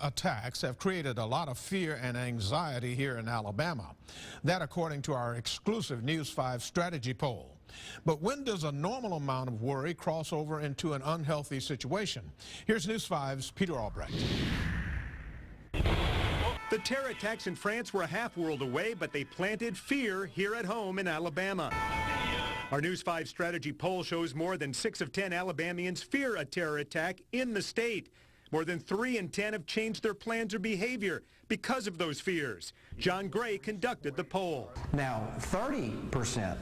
attacks have created a lot of fear and anxiety here in Alabama. That according to our exclusive News 5 strategy poll. But when does a normal amount of worry cross over into an unhealthy situation? Here's News 5's Peter Albrecht. The terror attacks in France were a half world away, but they planted fear here at home in Alabama. Our News 5 strategy poll shows more than 6 of 10 Alabamians fear a terror attack in the state. More than 3 in 10 have changed their plans or behavior because of those fears. John Gray conducted the poll. Now, 30%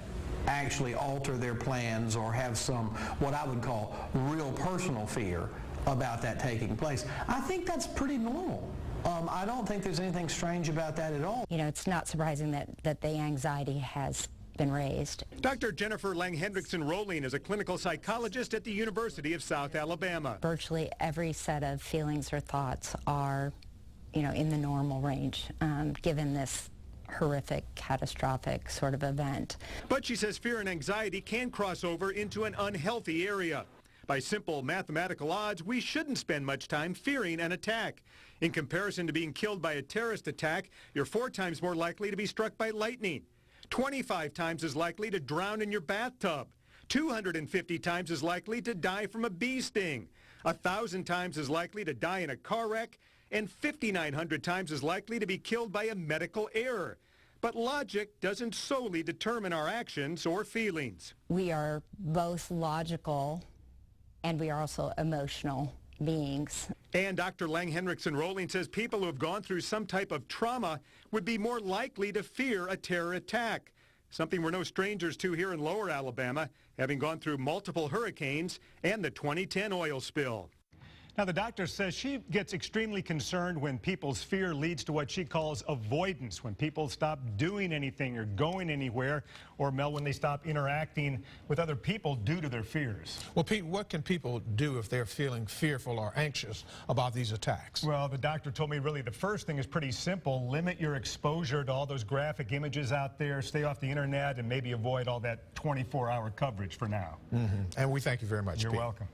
actually alter their plans or have some, what I would call, real personal fear about that taking place. I think that's pretty normal. I don't think there's anything strange about that at all. You know, it's not surprising that the anxiety has been raised. Dr. Jennifer Lang-Hendrickson-Rolling is a clinical psychologist at the University of South Alabama. Virtually every set of feelings or thoughts are, in the normal range, given this horrific, catastrophic sort of event. But she says fear and anxiety can cross over into an unhealthy area. By simple mathematical odds, we shouldn't spend much time fearing an attack. In comparison to being killed by a terrorist attack, you're 4 times more likely to be struck by lightning, 25 times as likely to drown in your bathtub, 250 times as likely to die from a bee sting, 1,000 times as likely to die in a car wreck, and 5,900 times as likely to be killed by a medical error. But logic doesn't solely determine our actions or feelings. We are both logical and we are also emotional beings. And Dr. Lang-Hendrickson-Rolling says people who have gone through some type of trauma would be more likely to fear a terror attack, something we're no strangers to here in Lower Alabama, having gone through multiple hurricanes and the 2010 oil spill. Now, the doctor says she gets extremely concerned when people's fear leads to what she calls avoidance, when people stop doing anything or going anywhere, or, Mel, when they stop interacting with other people due to their fears. Well, Pete, what can people do if they're feeling fearful or anxious about these attacks? Well, the doctor told me really the first thing is pretty simple. Limit your exposure to all those graphic images out there, stay off the internet, and maybe avoid all that 24-hour coverage for now. And we thank you very much, You're Pete. welcome.